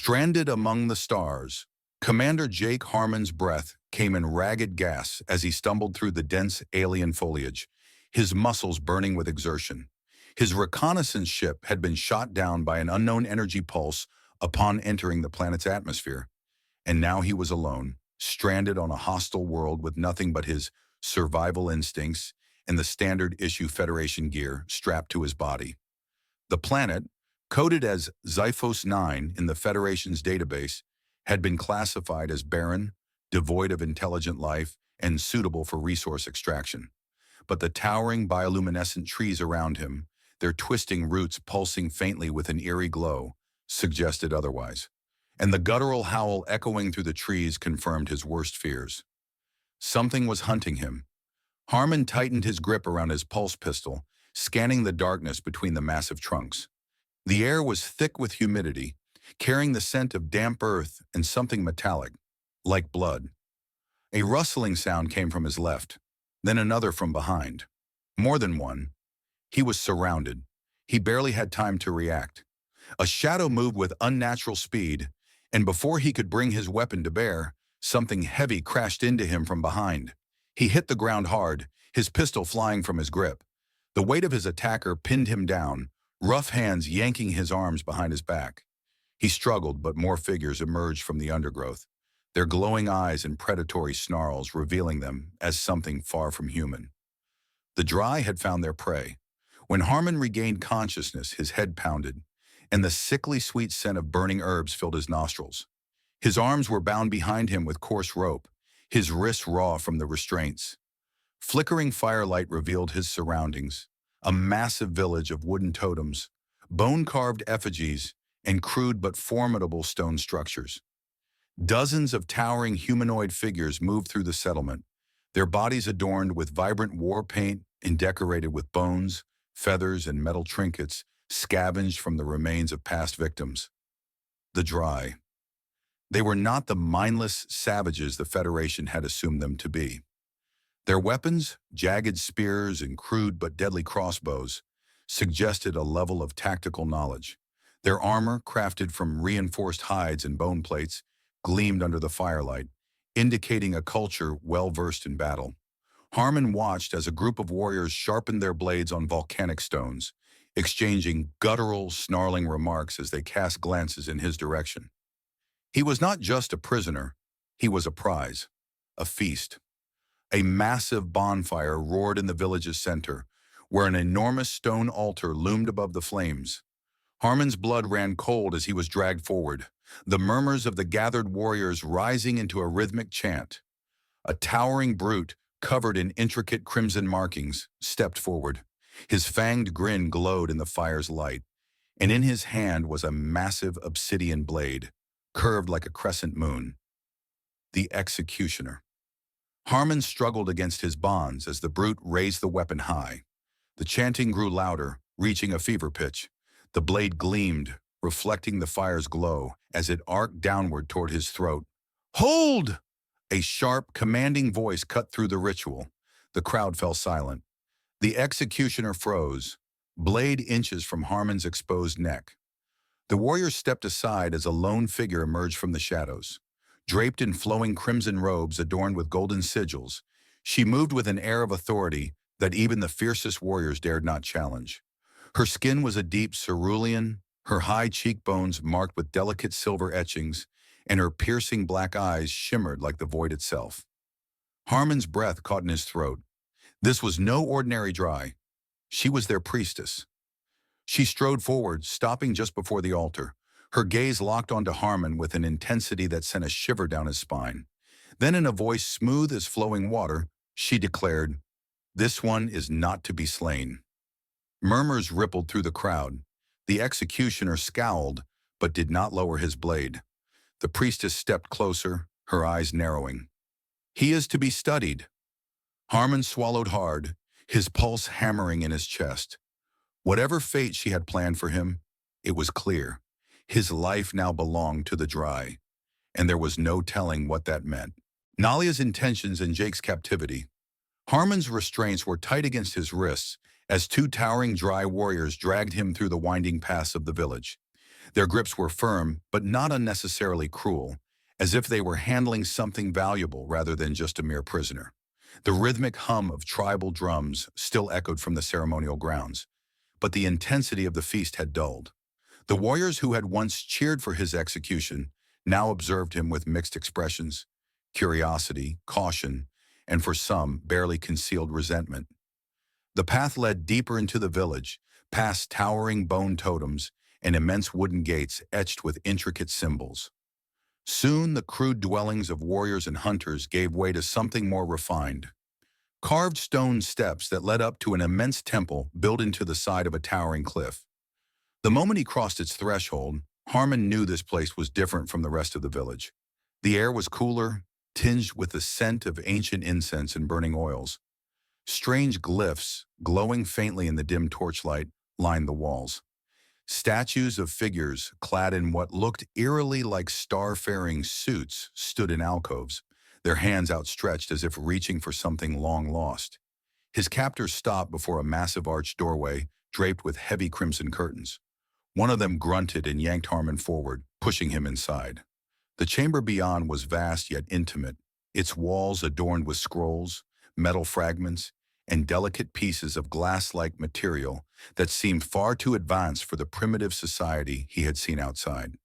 Stranded among the stars, Commander Jake Harmon's breath came in ragged gasps as he stumbled through the dense alien foliage, his muscles burning with exertion. His reconnaissance ship had been shot down by an unknown energy pulse upon entering the planet's atmosphere, and now he was alone, stranded on a hostile world with nothing but his survival instincts and the standard issue Federation gear strapped to his body. The planet, coded as Xiphos 9 in the Federation's database, had been classified as barren, devoid of intelligent life, and suitable for resource extraction. But the towering bioluminescent trees around him, their twisting roots pulsing faintly with an eerie glow, suggested otherwise. And the guttural howl echoing through the trees confirmed his worst fears. Something was hunting him. Harmon tightened his grip around his pulse pistol, scanning the darkness between the massive trunks. The air was thick with humidity, carrying the scent of damp earth and something metallic, like blood. A rustling sound came from his left, then another from behind. More than one. He was surrounded. He barely had time to react. A shadow moved with unnatural speed, and before he could bring his weapon to bear, something heavy crashed into him from behind. He hit the ground hard, his pistol flying from his grip. The weight of his attacker pinned him down, rough hands yanking his arms behind his back. He struggled, but more figures emerged from the undergrowth, their glowing eyes and predatory snarls revealing them as something far from human. The Dry had found their prey. When Harmon regained consciousness, his head pounded, and the sickly sweet scent of burning herbs filled his nostrils. His arms were bound behind him with coarse rope, his wrists raw from the restraints. Flickering firelight revealed his surroundings, a massive village of wooden totems, bone-carved effigies, and crude but formidable stone structures. Dozens of towering humanoid figures moved through the settlement, their bodies adorned with vibrant war paint and decorated with bones, feathers, and metal trinkets scavenged from the remains of past victims. The Dry. They were not the mindless savages the Federation had assumed them to be. Their weapons, jagged spears and crude but deadly crossbows, suggested a level of tactical knowledge. Their armor, crafted from reinforced hides and bone plates, gleamed under the firelight, indicating a culture well-versed in battle. Harmon watched as a group of warriors sharpened their blades on volcanic stones, exchanging guttural, snarling remarks as they cast glances in his direction. He was not just a prisoner, he was a prize, a feast. A massive bonfire roared in the village's center, where an enormous stone altar loomed above the flames. Harmon's blood ran cold as he was dragged forward, the murmurs of the gathered warriors rising into a rhythmic chant. A towering brute, covered in intricate crimson markings, stepped forward. His fanged grin glowed in the fire's light, and in his hand was a massive obsidian blade, curved like a crescent moon. The Executioner. Harmon struggled against his bonds as the brute raised the weapon high. The chanting grew louder, reaching a fever pitch. The blade gleamed, reflecting the fire's glow as it arced downward toward his throat. "Hold!" A sharp, commanding voice cut through the ritual. The crowd fell silent. The Executioner froze, blade inches from Harmon's exposed neck. The warrior stepped aside as a lone figure emerged from the shadows. Draped in flowing crimson robes adorned with golden sigils, she moved with an air of authority that even the fiercest warriors dared not challenge. Her skin was a deep cerulean, her high cheekbones marked with delicate silver etchings, and her piercing black eyes shimmered like the void itself. Harmon's breath caught in his throat. This was no ordinary Dry. She was their priestess. She strode forward, stopping just before the altar. Her gaze locked onto Harmon with an intensity that sent a shiver down his spine. Then in a voice smooth as flowing water, she declared, "This one is not to be slain." Murmurs rippled through the crowd. The Executioner scowled, but did not lower his blade. The priestess stepped closer, her eyes narrowing. "He is to be studied." Harmon swallowed hard, his pulse hammering in his chest. Whatever fate she had planned for him, it was clear. His life now belonged to the Dry, and there was no telling what that meant. Nalia's intentions in Jake's captivity. Harmon's restraints were tight against his wrists as two towering Dry warriors dragged him through the winding paths of the village. Their grips were firm, but not unnecessarily cruel, as if they were handling something valuable rather than just a mere prisoner. The rhythmic hum of tribal drums still echoed from the ceremonial grounds, but the intensity of the feast had dulled. The warriors who had once cheered for his execution now observed him with mixed expressions, curiosity, caution, and for some, barely concealed resentment. The path led deeper into the village, past towering bone totems and immense wooden gates etched with intricate symbols. Soon, the crude dwellings of warriors and hunters gave way to something more refined. Carved stone steps that led up to an immense temple built into the side of a towering cliff. The moment he crossed its threshold, Harmon knew this place was different from the rest of the village. The air was cooler, tinged with the scent of ancient incense and burning oils. Strange glyphs, glowing faintly in the dim torchlight, lined the walls. Statues of figures clad in what looked eerily like star-faring suits stood in alcoves, their hands outstretched as if reaching for something long lost. His captors stopped before a massive arched doorway draped with heavy crimson curtains. One of them grunted and yanked Harmon forward, pushing him inside. The chamber beyond was vast yet intimate, its walls adorned with scrolls, metal fragments, and delicate pieces of glass-like material that seemed far too advanced for the primitive society he had seen outside.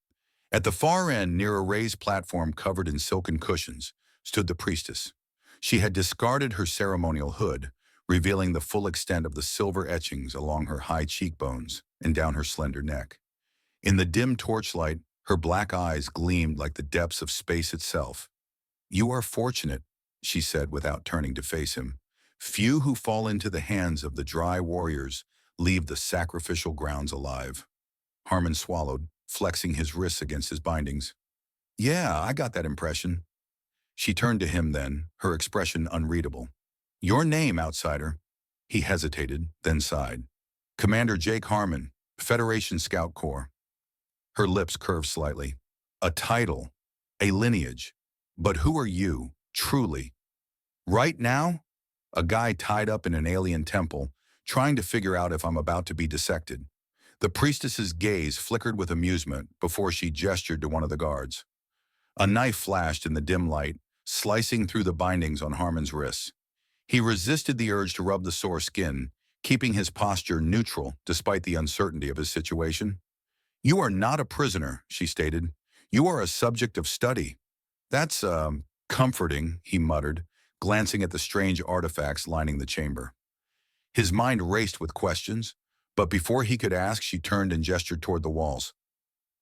At the far end, near a raised platform covered in silken cushions, stood the priestess. She had discarded her ceremonial hood, revealing the full extent of the silver etchings along her high cheekbones and down her slender neck. In the dim torchlight, her black eyes gleamed like the depths of space itself. "You are fortunate," she said without turning to face him. "Few who fall into the hands of the dry warriors leave the sacrificial grounds alive." Harmon swallowed, flexing his wrists against his bindings. "Yeah, I got that impression." She turned to him then, her expression unreadable. "Your name, outsider." He hesitated, then sighed. "Commander Jake Harmon, Federation Scout Corps." Her lips curved slightly. "A title, a lineage. But who are you, truly?" "Right now, a guy tied up in an alien temple, trying to figure out if I'm about to be dissected." The priestess's gaze flickered with amusement before she gestured to one of the guards. A knife flashed in the dim light, slicing through the bindings on Harmon's wrists. He resisted the urge to rub the sore skin, keeping his posture neutral despite the uncertainty of his situation. "You are not a prisoner," she stated. "You are a subject of study." "That's, comforting," he muttered, glancing at the strange artifacts lining the chamber. His mind raced with questions, but before he could ask, she turned and gestured toward the walls.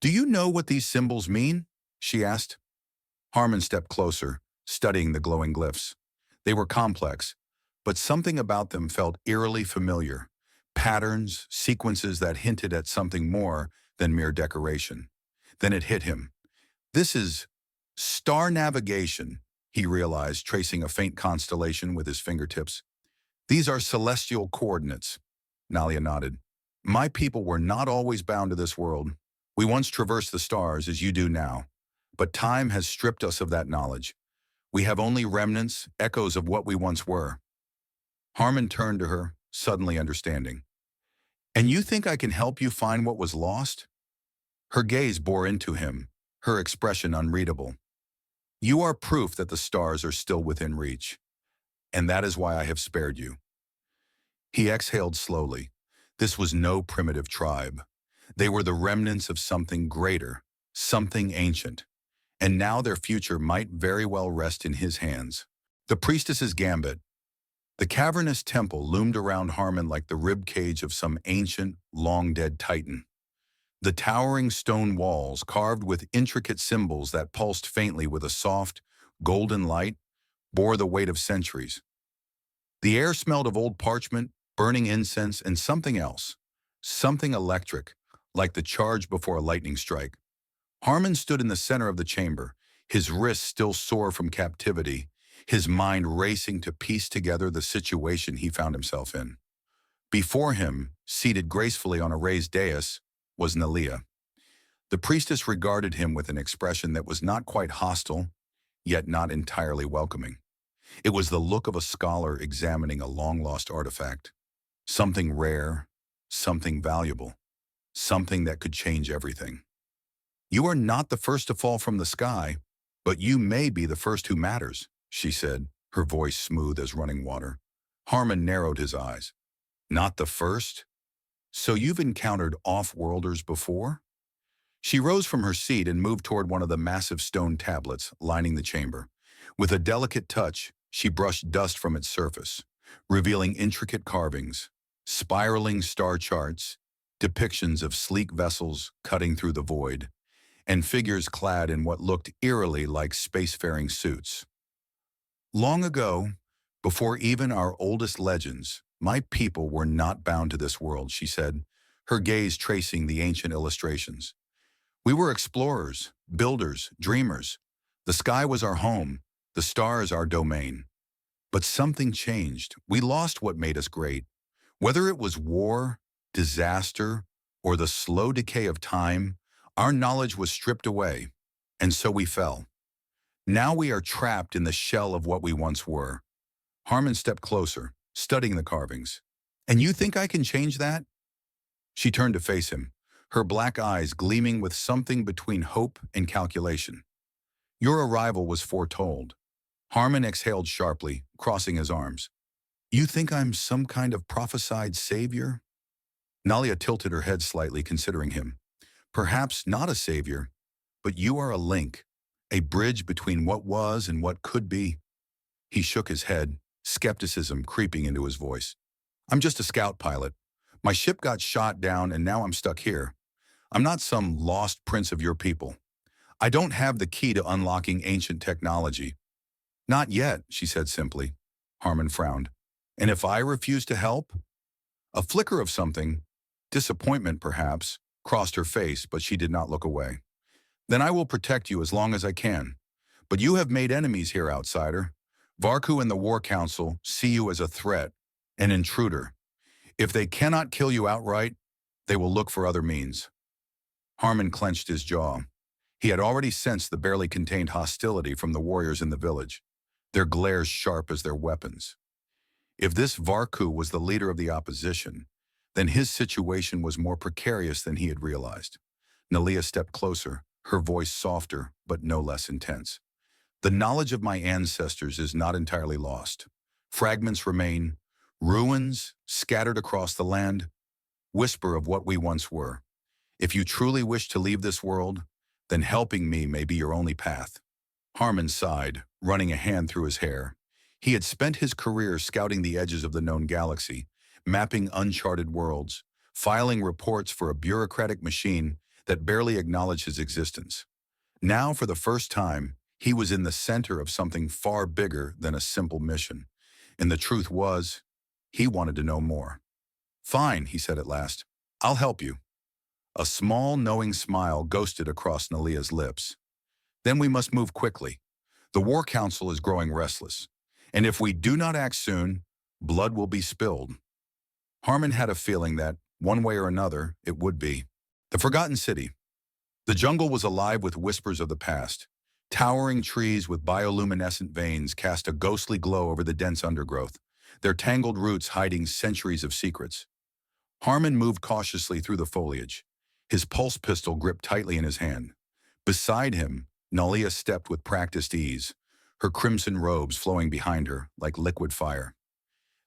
"Do you know what these symbols mean?" she asked. Harmon stepped closer, studying the glowing glyphs. They were complex, but something about them felt eerily familiar. Patterns, sequences that hinted at something more than mere decoration. Then it hit him. "This is star navigation," he realized, tracing a faint constellation with his fingertips. "These are celestial coordinates." Nalia nodded. "My people were not always bound to this world. We once traversed the stars as you do now, but time has stripped us of that knowledge. We have only remnants, echoes of what we once were." Harmon turned to her, suddenly understanding. "And you think I can help you find what was lost?" Her gaze bore into him, her expression unreadable. "You are proof that the stars are still within reach, and that is why I have spared you." He exhaled slowly. This was no primitive tribe. They were the remnants of something greater, something ancient, and now their future might very well rest in his hands. The priestess's gambit. The cavernous temple loomed around Harmon like the rib cage of some ancient, long-dead titan. The towering stone walls, carved with intricate symbols that pulsed faintly with a soft, golden light, bore the weight of centuries. The air smelled of old parchment, burning incense, and something else. Something electric, like the charge before a lightning strike. Harmon stood in the center of the chamber, his wrists still sore from captivity, his mind racing to piece together the situation he found himself in. Before him, seated gracefully on a raised dais, was Nalia. The priestess regarded him with an expression that was not quite hostile, yet not entirely welcoming. It was the look of a scholar examining a long-lost artifact. Something rare, something valuable, something that could change everything. You are not the first to fall from the sky, but you may be the first who matters, she said, her voice smooth as running water. Harmon narrowed his eyes. Not the first? So you've encountered off-worlders before? She rose from her seat and moved toward one of the massive stone tablets lining the chamber. With a delicate touch, she brushed dust from its surface, revealing intricate carvings, spiraling star charts, depictions of sleek vessels cutting through the void, and figures clad in what looked eerily like spacefaring suits. Long ago, before even our oldest legends, my people were not bound to this world, she said, her gaze tracing the ancient illustrations. We were explorers, builders, dreamers. The sky was our home, the stars our domain. But something changed. We lost what made us great. Whether it was war, disaster, or the slow decay of time, our knowledge was stripped away, and so we fell. Now we are trapped in the shell of what we once were. Harmon stepped closer, studying the carvings. And you think I can change that? She turned to face him, her black eyes gleaming with something between hope and calculation. Your arrival was foretold. Harmon exhaled sharply, crossing his arms. You think I'm some kind of prophesied savior? Nalia tilted her head slightly, considering him. Perhaps not a savior, but you are a link, a bridge between what was and what could be. He shook his head, skepticism creeping into his voice. I'm just a scout pilot. My ship got shot down and now I'm stuck here. I'm not some lost prince of your people. I don't have the key to unlocking ancient technology. Not yet, she said simply. Harmon frowned. And if I refuse to help? A flicker of something, disappointment perhaps, crossed her face, but she did not look away. Then I will protect you as long as I can. But you have made enemies here, outsider. Varku and the War Council see you as a threat, an intruder. If they cannot kill you outright, they will look for other means. Harmon clenched his jaw. He had already sensed the barely contained hostility from the warriors in the village, their glares sharp as their weapons. If this Varku was the leader of the opposition, then his situation was more precarious than he had realized. Nalia stepped closer, her voice softer but no less intense. The knowledge of my ancestors is not entirely lost. Fragments remain, ruins scattered across the land, whisper of what we once were. If you truly wish to leave this world, then helping me may be your only path. Harmon sighed, running a hand through his hair. He had spent his career scouting the edges of the known galaxy, mapping uncharted worlds, filing reports for a bureaucratic machine that barely acknowledged his existence. Now, for the first time, he was in the center of something far bigger than a simple mission. And the truth was, he wanted to know more. Fine, he said at last. I'll help you. A small, knowing smile ghosted across Nalia's lips. Then we must move quickly. The War Council is growing restless. And if we do not act soon, blood will be spilled. Harmon had a feeling that, one way or another, it would be. The Forgotten City. The jungle was alive with whispers of the past. Towering trees with bioluminescent veins cast a ghostly glow over the dense undergrowth, their tangled roots hiding centuries of secrets. Harmon moved cautiously through the foliage, his pulse pistol gripped tightly in his hand. Beside him, Nalia stepped with practiced ease, her crimson robes flowing behind her like liquid fire.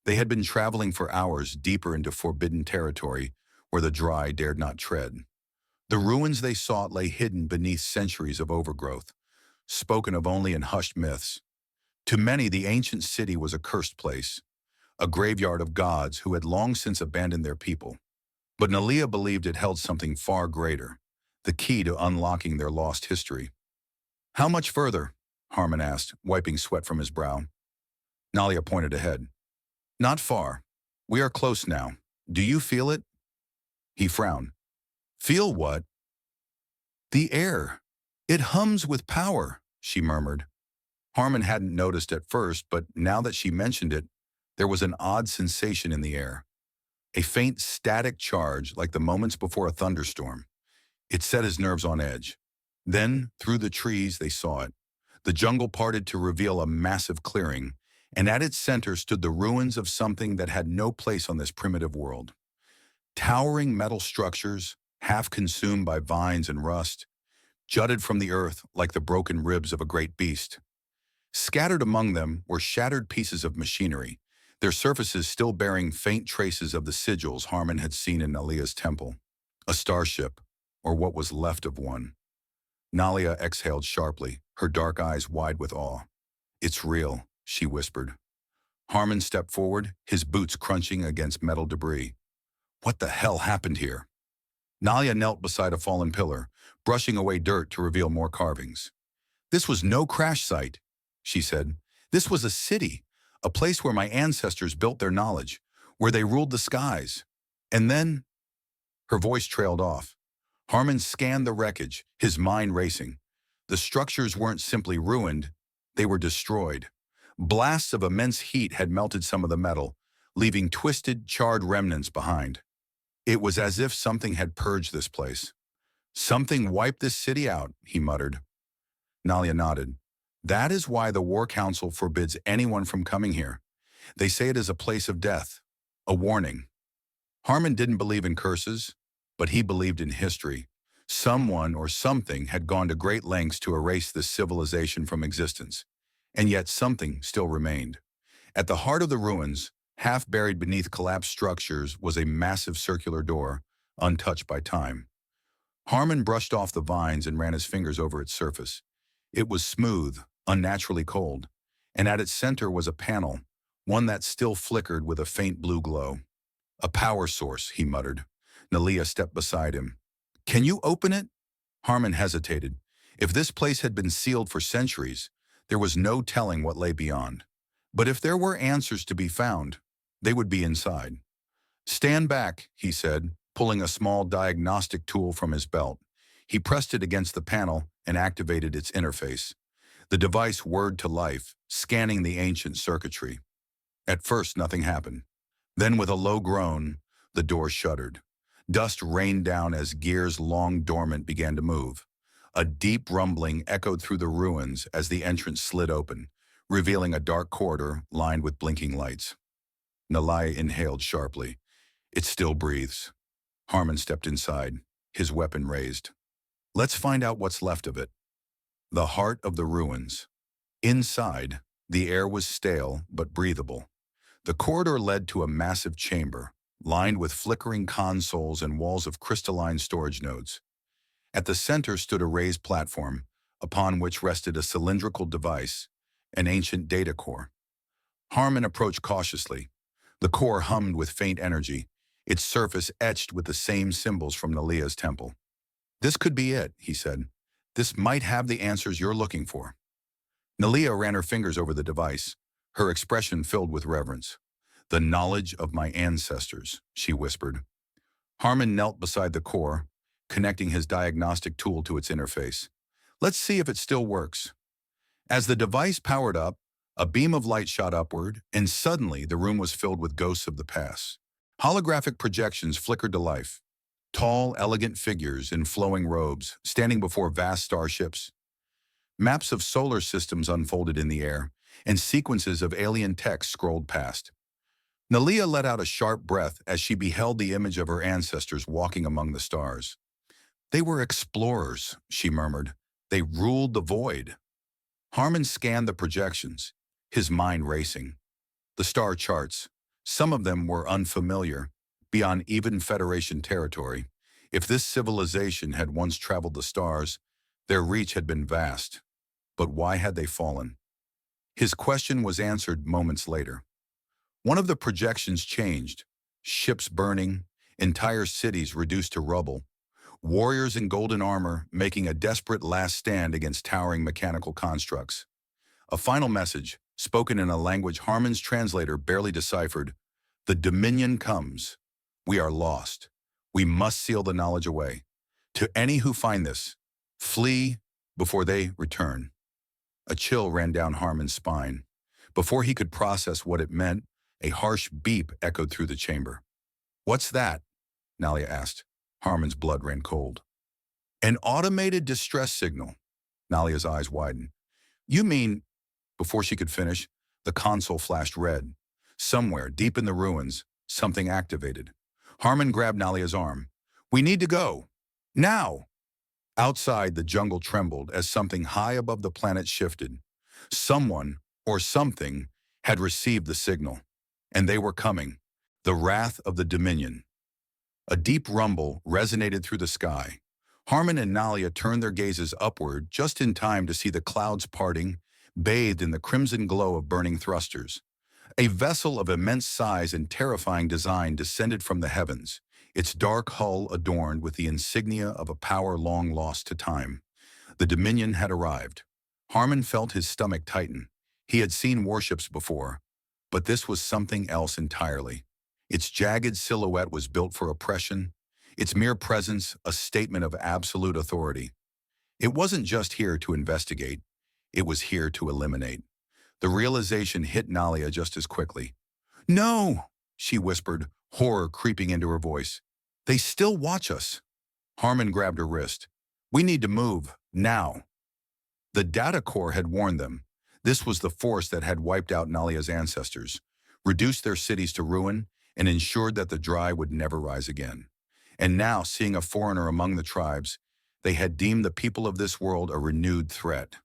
They had been traveling for hours deeper into forbidden territory where the dry dared not tread. The ruins they sought lay hidden beneath centuries of overgrowth, spoken of only in hushed myths. To many, the ancient city was a cursed place, a graveyard of gods who had long since abandoned their people. But Nalia believed it held something far greater, the key to unlocking their lost history. How much further? Harmon asked, wiping sweat from his brow. Nalia pointed ahead. Not far. We are close now. Do you feel it? He frowned. Feel what? The air. It hums with power, she murmured. Harmon hadn't noticed at first, but now that she mentioned it, there was an odd sensation in the air. A faint static charge like the moments before a thunderstorm. It set his nerves on edge. Then, through the trees, they saw it. The jungle parted to reveal a massive clearing, and at its center stood the ruins of something that had no place on this primitive world. Towering metal structures, half consumed by vines and rust, jutted from the earth like the broken ribs of a great beast. Scattered among them were shattered pieces of machinery, their surfaces still bearing faint traces of the sigils Harmon had seen in Nalia's temple. A starship, or what was left of one. Nalia exhaled sharply, her dark eyes wide with awe. "It's real," she whispered. Harmon stepped forward, his boots crunching against metal debris. "What the hell happened here?" Nalia knelt beside a fallen pillar, brushing away dirt to reveal more carvings. "This was no crash site," she said. "This was a city, a place where my ancestors built their knowledge, where they ruled the skies. And then—" Her voice trailed off. Harmon scanned the wreckage, his mind racing. The structures weren't simply ruined, they were destroyed. Blasts of immense heat had melted some of the metal, leaving twisted, charred remnants behind. It was as if something had purged this place. "Something wiped this city out," he muttered. Nalia nodded. "That is why the War Council forbids anyone from coming here. They say it is a place of death, a warning." Harmon didn't believe in curses, but he believed in history. Someone or something had gone to great lengths to erase this civilization from existence, and yet something still remained. At the heart of the ruins, half buried beneath collapsed structures, was a massive circular door, untouched by time. Harmon brushed off the vines and ran his fingers over its surface. It was smooth, unnaturally cold, and at its center was a panel, one that still flickered with a faint blue glow. "A power source," he muttered. Nalia stepped beside him. "Can you open it?" Harmon hesitated. If this place had been sealed for centuries, there was no telling what lay beyond. But if there were answers to be found, they would be inside. "Stand back," he said, pulling a small diagnostic tool from his belt. He pressed it against the panel and activated its interface. The device whirred to life, scanning the ancient circuitry. At first, nothing happened. Then, with a low groan, the door shuddered. Dust rained down as gears long dormant began to move. A deep rumbling echoed through the ruins as the entrance slid open, revealing a dark corridor lined with blinking lights. Nalia inhaled sharply. "It still breathes." Harmon stepped inside, his weapon raised. "Let's find out what's left of it." The heart of the ruins. Inside, the air was stale but breathable. The corridor led to a massive chamber, lined with flickering consoles and walls of crystalline storage nodes. At the center stood a raised platform, upon which rested a cylindrical device, an ancient data core. Harmon approached cautiously. The core hummed with faint energy, its surface etched with the same symbols from Nalia's temple. "This could be it," he said. "This might have the answers you're looking for." Nalia ran her fingers over the device, her expression filled with reverence. "The knowledge of my ancestors," she whispered. Harmon knelt beside the core, connecting his diagnostic tool to its interface. "Let's see if it still works." As the device powered up, a beam of light shot upward, and suddenly the room was filled with ghosts of the past. Holographic projections flickered to life. Tall, elegant figures in flowing robes, standing before vast starships. Maps of solar systems unfolded in the air, and sequences of alien text scrolled past. Nalia let out a sharp breath as she beheld the image of her ancestors walking among the stars. "They were explorers," she murmured. "They ruled the void." Harmon scanned the projections, his mind racing. The star charts, some of them were unfamiliar, beyond even Federation territory. If this civilization had once traveled the stars, their reach had been vast. But why had they fallen? His question was answered moments later. One of the projections changed. Ships burning, entire cities reduced to rubble, warriors in golden armor making a desperate last stand against towering mechanical constructs. A final message, spoken in a language Harmon's translator barely deciphered. "The Dominion comes. We are lost. We must seal the knowledge away. To any who find this, flee before they return." A chill ran down Harmon's spine. Before he could process what it meant, a harsh beep echoed through the chamber. "What's that?" Nalia asked. Harmon's blood ran cold. "An automated distress signal." Nalia's eyes widened. "You mean—" Before she could finish, the console flashed red. Somewhere, deep in the ruins, something activated. Harmon grabbed Nalia's arm. "We need to go. Now!" Outside, the jungle trembled as something high above the planet shifted. Someone, or something, had received the signal, and they were coming. The wrath of the Dominion. A deep rumble resonated through the sky. Harmon and Nalia turned their gazes upward just in time to see the clouds parting, bathed in the crimson glow of burning thrusters. A vessel of immense size and terrifying design descended from the heavens, its dark hull adorned with the insignia of a power long lost to time. The Dominion had arrived. Harmon felt his stomach tighten. He had seen warships before, but this was something else entirely. Its jagged silhouette was built for oppression, its mere presence a statement of absolute authority. It wasn't just here to investigate, it was here to eliminate. The realization hit Nalia just as quickly. "No!" she whispered, horror creeping into her voice. "They still watch us." Harmon grabbed her wrist. "We need to move, now." The data core had warned them. This was the force that had wiped out Nalia's ancestors, reduced their cities to ruin, and ensured that the Dry would never rise again. And now, seeing a foreigner among the tribes, they had deemed the people of this world a renewed threat.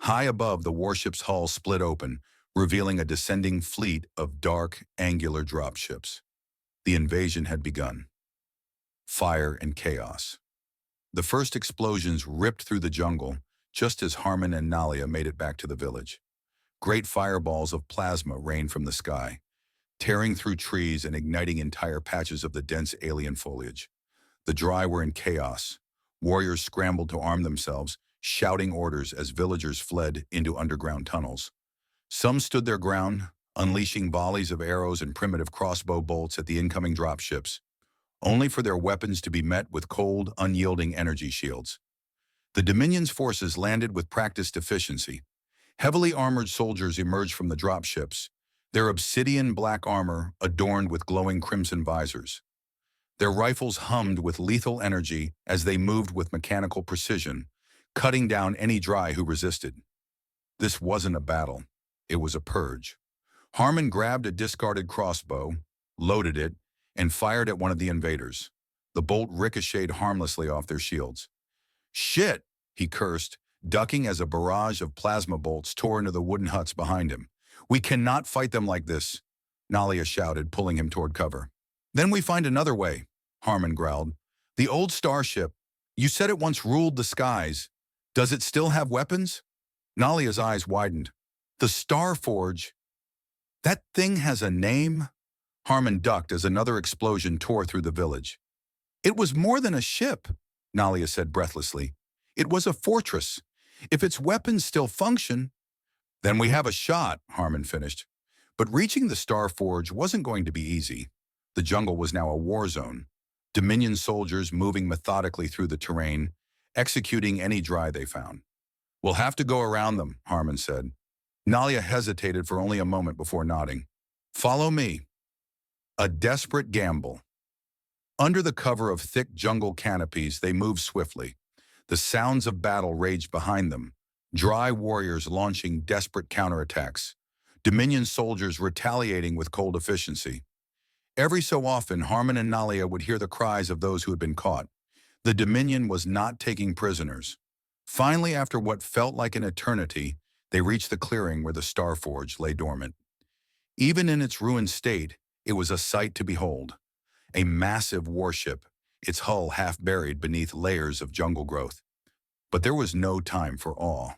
High above, the warship's hull split open, revealing a descending fleet of dark, angular dropships. The invasion had begun. Fire and chaos. The first explosions ripped through the jungle, just as Harmon and Nalia made it back to the village. Great fireballs of plasma rained from the sky, tearing through trees and igniting entire patches of the dense alien foliage. The Dry were in chaos. Warriors scrambled to arm themselves, shouting orders as villagers fled into underground tunnels. Some stood their ground, unleashing volleys of arrows and primitive crossbow bolts at the incoming dropships, only for their weapons to be met with cold, unyielding energy shields. The Dominion's forces landed with practiced efficiency. Heavily armored soldiers emerged from the dropships, their obsidian black armor adorned with glowing crimson visors. Their rifles hummed with lethal energy as they moved with mechanical precision, cutting down any Dry who resisted. This wasn't a battle. It was a purge. Harmon grabbed a discarded crossbow, loaded it, and fired at one of the invaders. The bolt ricocheted harmlessly off their shields. "Shit!" he cursed, ducking as a barrage of plasma bolts tore into the wooden huts behind him. "We cannot fight them like this," Nalia shouted, pulling him toward cover. "Then we find another way," Harmon growled. "The old starship, you said it once ruled the skies. Does it still have weapons?" Nalia's eyes widened. "The Starforge. That thing has a name?" Harmon ducked as another explosion tore through the village. "It was more than a ship," Nalia said breathlessly. "It was a fortress. If its weapons still function—" "Then we have a shot," Harmon finished. But reaching the Starforge wasn't going to be easy. The jungle was now a war zone. Dominion soldiers moving methodically through the terrain, executing any Dry they found. "We'll have to go around them," Harmon said. Nalia hesitated for only a moment before nodding. "Follow me." A desperate gamble. Under the cover of thick jungle canopies, they moved swiftly. The sounds of battle raged behind them, Dry warriors launching desperate counterattacks, Dominion soldiers retaliating with cold efficiency. Every so often, Harmon and Nalia would hear the cries of those who had been caught. The Dominion was not taking prisoners. Finally, after what felt like an eternity, they reached the clearing where the Starforge lay dormant. Even in its ruined state, it was a sight to behold. A massive warship, its hull half buried beneath layers of jungle growth. But there was no time for awe.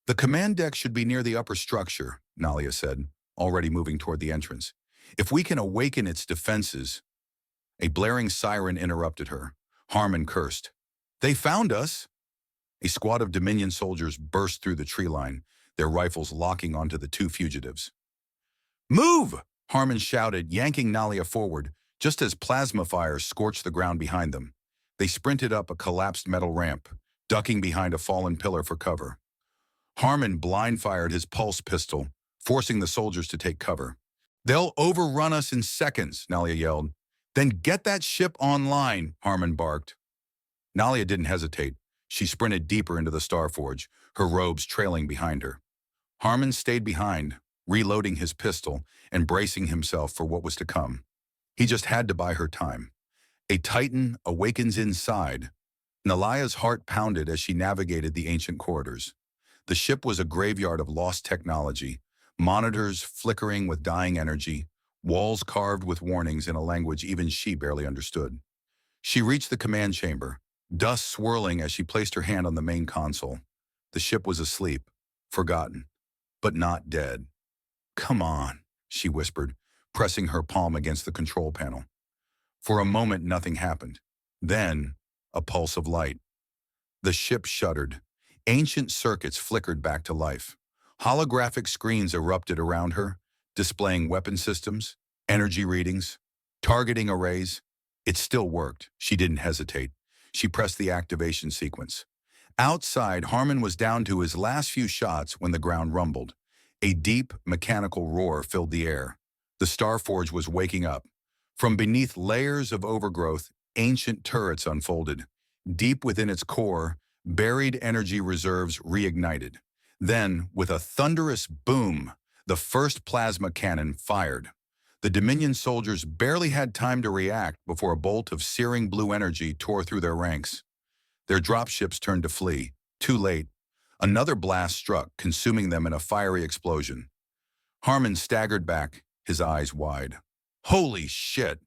"The command deck should be near the upper structure," Nalia said, already moving toward the entrance. "If we can awaken its defenses—" A blaring siren interrupted her. Harmon cursed. "They found us!" A squad of Dominion soldiers burst through the tree line, their rifles locking onto the two fugitives. "Move!" Harmon shouted, yanking Nalia forward, just as plasma fire scorched the ground behind them. They sprinted up a collapsed metal ramp, ducking behind a fallen pillar for cover. Harmon blind-fired his pulse pistol, forcing the soldiers to take cover. "They'll overrun us in seconds," Nalia yelled. "Then get that ship online," Harmon barked. Nalia didn't hesitate. She sprinted deeper into the Starforge, her robes trailing behind her. Harmon stayed behind, reloading his pistol and bracing himself for what was to come. He just had to buy her time. A Titan awakens inside, Nalaya's heart pounded as she navigated the ancient corridors. The ship was a graveyard of lost technology, monitors flickering with dying energy, walls carved with warnings in a language even she barely understood. She reached the command chamber, dust swirling as she placed her hand on the main console. The ship was asleep, forgotten, but not dead. "Come on," she whispered, pressing her palm against the control panel. For a moment, nothing happened. Then, a pulse of light. The ship shuddered. Ancient circuits flickered back to life. Holographic screens erupted around her, displaying weapon systems, energy readings, targeting arrays. It still worked. She didn't hesitate. She pressed the activation sequence. Outside, Harmon was down to his last few shots when the ground rumbled. A deep, mechanical roar filled the air. The Starforge was waking up. From beneath layers of overgrowth, ancient turrets unfolded. Deep within its core, buried energy reserves reignited. Then, with a thunderous boom, the first plasma cannon fired. The Dominion soldiers barely had time to react before a bolt of searing blue energy tore through their ranks. Their dropships turned to flee. Too late. Another blast struck, consuming them in a fiery explosion. Harmon staggered back, his eyes wide. Holy shit!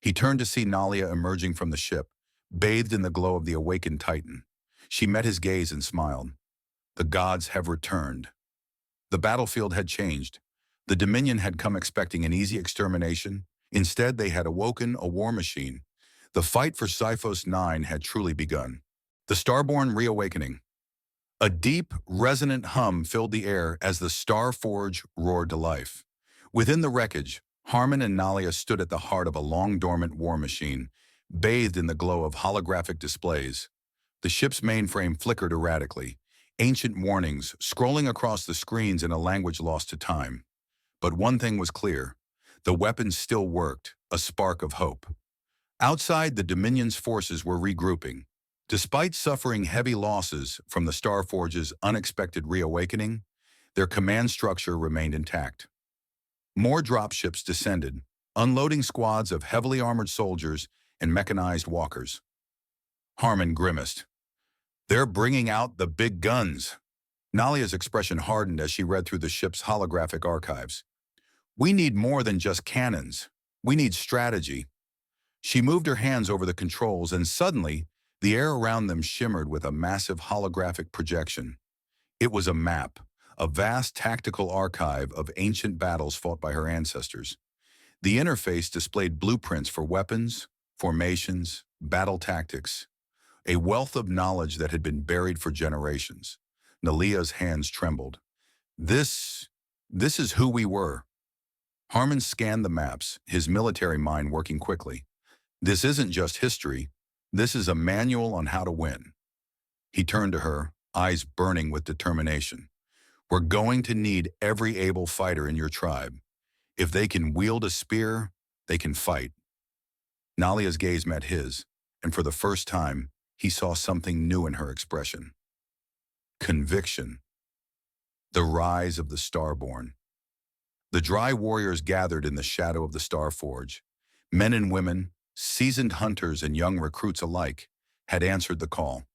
He turned to see Nalia emerging from the ship, bathed in the glow of the awakened Titan. She met his gaze and smiled. The gods have returned. The battlefield had changed. The Dominion had come expecting an easy extermination. Instead, they had awoken a war machine. The fight for Sifos 9 had truly begun. The Starborn reawakening. A deep, resonant hum filled the air as the Starforge roared to life. Within the wreckage, Harmon and Nalia stood at the heart of a long-dormant war machine, bathed in the glow of holographic displays. The ship's mainframe flickered erratically, ancient warnings scrolling across the screens in a language lost to time. But one thing was clear. The weapons still worked, a spark of hope. Outside, the Dominion's forces were regrouping. Despite suffering heavy losses from the Starforge's unexpected reawakening, their command structure remained intact. More dropships descended, unloading squads of heavily armored soldiers and mechanized walkers. Harmon grimaced. "They're bringing out the big guns." Nalia's expression hardened as she read through the ship's holographic archives. "We need more than just cannons. We need strategy." She moved her hands over the controls, and suddenly, the air around them shimmered with a massive holographic projection. It was a map, a vast tactical archive of ancient battles fought by her ancestors. The interface displayed blueprints for weapons, formations, battle tactics, a wealth of knowledge that had been buried for generations. Nalia's hands trembled. This is who we were." Harmon scanned the maps, his military mind working quickly. "This isn't just history. This is a manual on how to win." He turned to her, eyes burning with determination. "We're going to need every able fighter in your tribe. If they can wield a spear, they can fight." Nalia's gaze met his, and for the first time, he saw something new in her expression. Conviction. The rise of the Starborn. The dry warriors gathered in the shadow of the Starforge. Men and women, seasoned hunters and young recruits alike, had answered the call.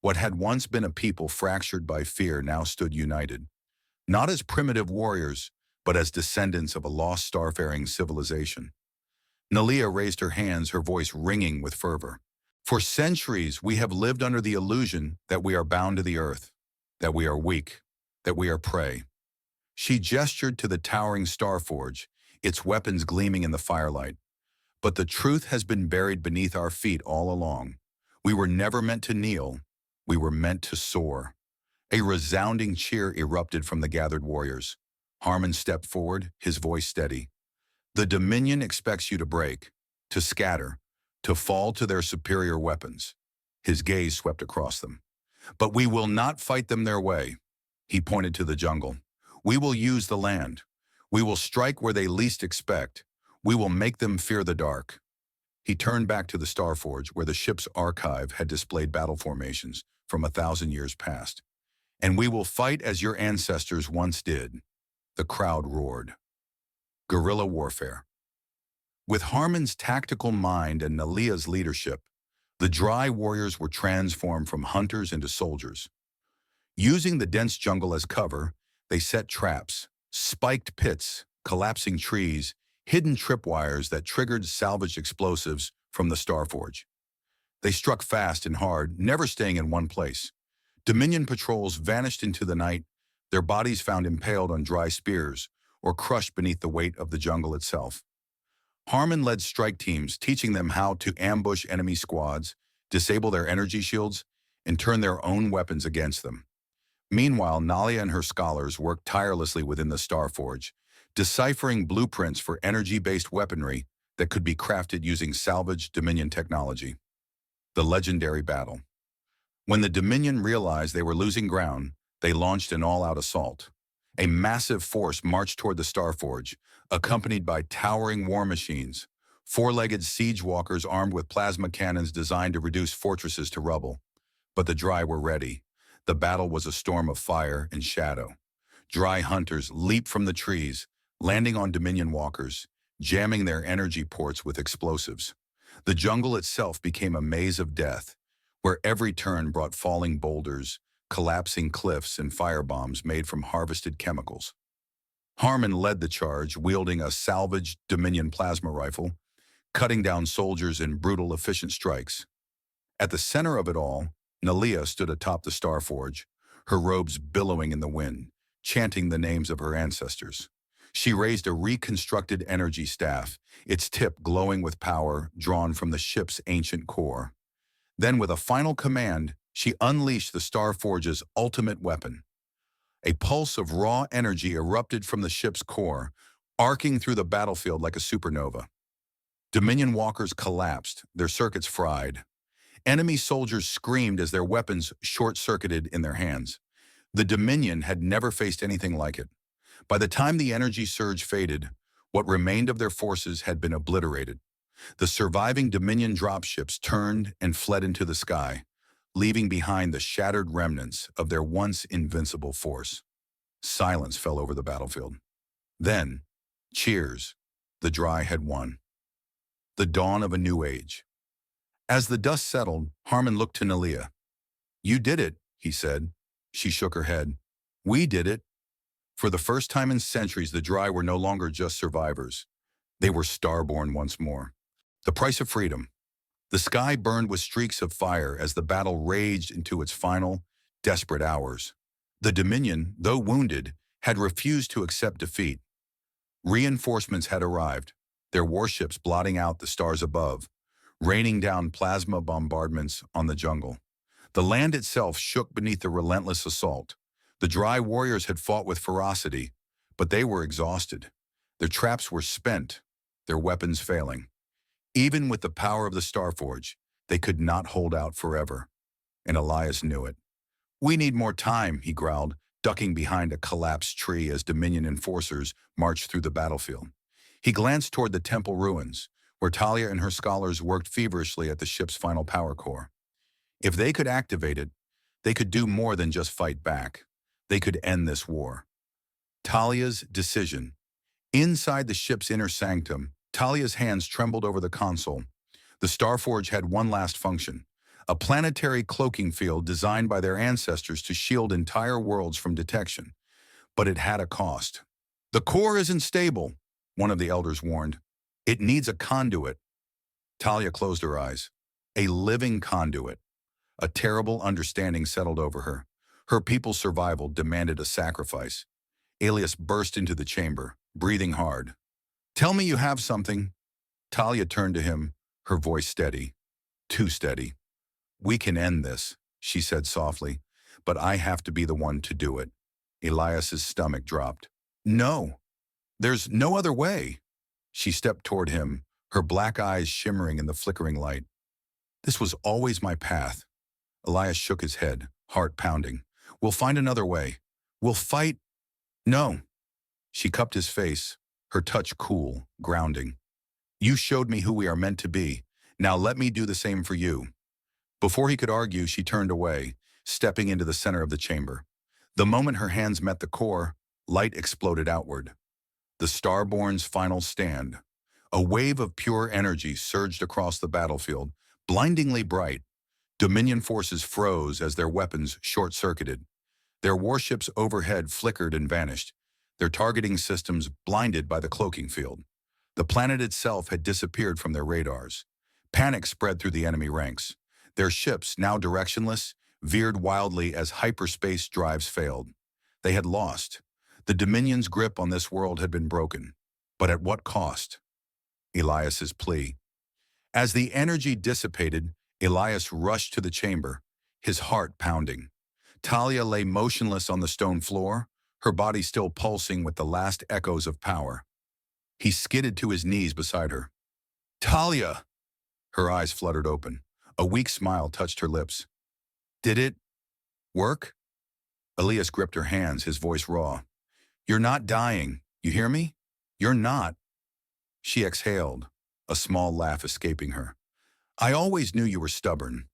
What had once been a people fractured by fear now stood united, not as primitive warriors, but as descendants of a lost starfaring civilization. Nalia raised her hands, her voice ringing with fervor. "For centuries, we have lived under the illusion that we are bound to the earth, that we are weak, that we are prey." She gestured to the towering Starforge, its weapons gleaming in the firelight. "But the truth has been buried beneath our feet all along. We were never meant to kneel. We were meant to soar." A resounding cheer erupted from the gathered warriors. Harmon stepped forward, his voice steady. "The Dominion expects you to break, to scatter, to fall to their superior weapons." His gaze swept across them. "But we will not fight them their way." He pointed to the jungle. "We will use the land. We will strike where they least expect. We will make them fear the dark." He turned back to the Starforge, where the ship's archive had displayed battle formations from 1,000 years past. "And we will fight as your ancestors once did." The crowd roared. Guerrilla warfare. With Harmon's tactical mind and Nalia's leadership, The dry warriors were transformed from hunters into soldiers. Using the dense jungle as cover, they set traps, spiked pits, collapsing trees, hidden tripwires that triggered salvaged explosives from the Starforge. They struck fast and hard, never staying in one place. Dominion patrols vanished into the night, their bodies found impaled on dry spears or crushed beneath the weight of the jungle itself. Harmon led strike teams, teaching them how to ambush enemy squads, disable their energy shields, and turn their own weapons against them. Meanwhile, Nalia and her scholars worked tirelessly within the Starforge, deciphering blueprints for energy-based weaponry that could be crafted using salvaged Dominion technology. The legendary battle. When the Dominion realized they were losing ground, they launched an all-out assault. A massive force marched toward the Starforge, accompanied by towering war machines, four-legged siege walkers armed with plasma cannons designed to reduce fortresses to rubble. But the Dry were ready. The battle was a storm of fire and shadow. Dry hunters leaped from the trees, landing on Dominion walkers, jamming their energy ports with explosives. The jungle itself became a maze of death, where every turn brought falling boulders, collapsing cliffs, and firebombs made from harvested chemicals. Harmon led the charge, wielding a salvaged Dominion plasma rifle, cutting down soldiers in brutal, efficient strikes. At the center of it all, Nalia stood atop the Starforge, her robes billowing in the wind, chanting the names of her ancestors. She raised a reconstructed energy staff, its tip glowing with power drawn from the ship's ancient core. Then, with a final command, she unleashed the Starforge's ultimate weapon. A pulse of raw energy erupted from the ship's core, arcing through the battlefield like a supernova. Dominion walkers collapsed, their circuits fried. Enemy soldiers screamed as their weapons short-circuited in their hands. The Dominion had never faced anything like it. By the time the energy surge faded, what remained of their forces had been obliterated. The surviving Dominion dropships turned and fled into the sky, leaving behind the shattered remnants of their once invincible force. Silence fell over the battlefield. Then, cheers. The Dry had won. The dawn of a new age. As the dust settled, Harmon looked to Nalia. "You did it," he said. She shook her head. "We did it." For the first time in centuries, the Dry were no longer just survivors. They were starborn once more. The price of freedom. The sky burned with streaks of fire as the battle raged into its final, desperate hours. The Dominion, though wounded, had refused to accept defeat. Reinforcements had arrived, their warships blotting out the stars above, raining down plasma bombardments on the jungle. The land itself shook beneath the relentless assault. The Dry warriors had fought with ferocity, but they were exhausted. Their traps were spent, their weapons failing. Even with the power of the Starforge, they could not hold out forever. And Elias knew it. "We need more time," he growled, ducking behind a collapsed tree as Dominion enforcers marched through the battlefield. He glanced toward the temple ruins, where Talia and her scholars worked feverishly at the ship's final power core. If they could activate it, they could do more than just fight back. They could end this war. Talia's decision. Inside the ship's inner sanctum, Talia's hands trembled over the console. The Starforge had one last function, a planetary cloaking field designed by their ancestors to shield entire worlds from detection. But it had a cost. "The core isn't stable," one of the elders warned. "It needs a conduit." Talia closed her eyes. A living conduit. A terrible understanding settled over her. Her people's survival demanded a sacrifice. Elias burst into the chamber, breathing hard. "Tell me you have something." Talia turned to him, her voice steady. Too steady. "We can end this," she said softly, "but I have to be the one to do it." Elias's stomach dropped. "No, there's no other way." She stepped toward him, her black eyes shimmering in the flickering light. "This was always my path." Elias shook his head, heart pounding. "We'll find another way. We'll fight." "No." She cupped his face, her touch cool, grounding. "You showed me who we are meant to be. Now let me do the same for you." Before he could argue, she turned away, stepping into the center of the chamber. The moment her hands met the core, light exploded outward. The Starborn's final stand. A wave of pure energy surged across the battlefield, Blindingly bright, Dominion forces froze as their weapons short-circuited. Their warships overhead flickered and vanished, their targeting systems blinded by the cloaking field. The planet itself had disappeared from their radars. Panic spread through the enemy ranks. Their ships, now directionless, veered wildly as hyperspace drives failed. They had lost. The Dominion's grip on this world had been broken. But at what cost? Elias's plea. As the energy dissipated, Elias rushed to the chamber, his heart pounding. Talia lay motionless on the stone floor, her body still pulsing with the last echoes of power. He skidded to his knees beside her. "Talia!" Her eyes fluttered open. A weak smile touched her lips. "Did it work?" Elias gripped her hands, his voice raw. "You're not dying. You hear me? You're not." She exhaled, a small laugh escaping her. "I always knew you were stubborn."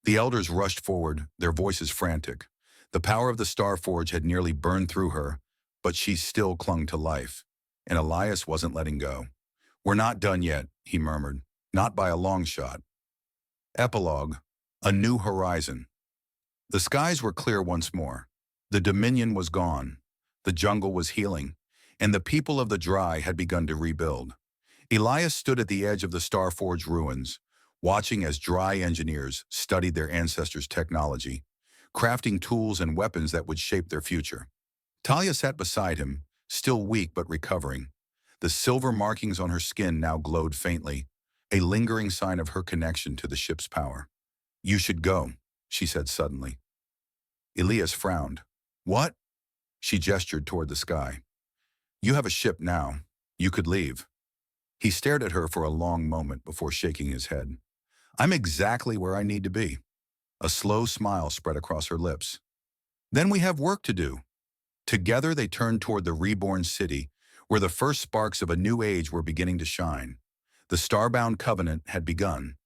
The elders rushed forward, their voices frantic. The power of the Starforge had nearly burned through her, but she still clung to life. And Elias wasn't letting go. "We're not done yet," he murmured. "Not by a long shot." Epilogue. A new horizon. The skies were clear once more. The Dominion was gone. The jungle was healing. And the people of the Dry had begun to rebuild. Elias stood at the edge of the Starforge ruins, watching as Dry engineers studied their ancestors' technology, crafting tools and weapons that would shape their future. Talia sat beside him, still weak but recovering. The silver markings on her skin now glowed faintly, a lingering sign of her connection to the ship's power. "You should go," she said suddenly. Elias frowned. "What?" She gestured toward the sky. "You have a ship now. You could leave." He stared at her for a long moment before shaking his head. "I'm exactly where I need to be." A slow smile spread across her lips. "Then we have work to do." Together they turned toward the reborn city, where the first sparks of a new age were beginning to shine. The Starbound Covenant had begun,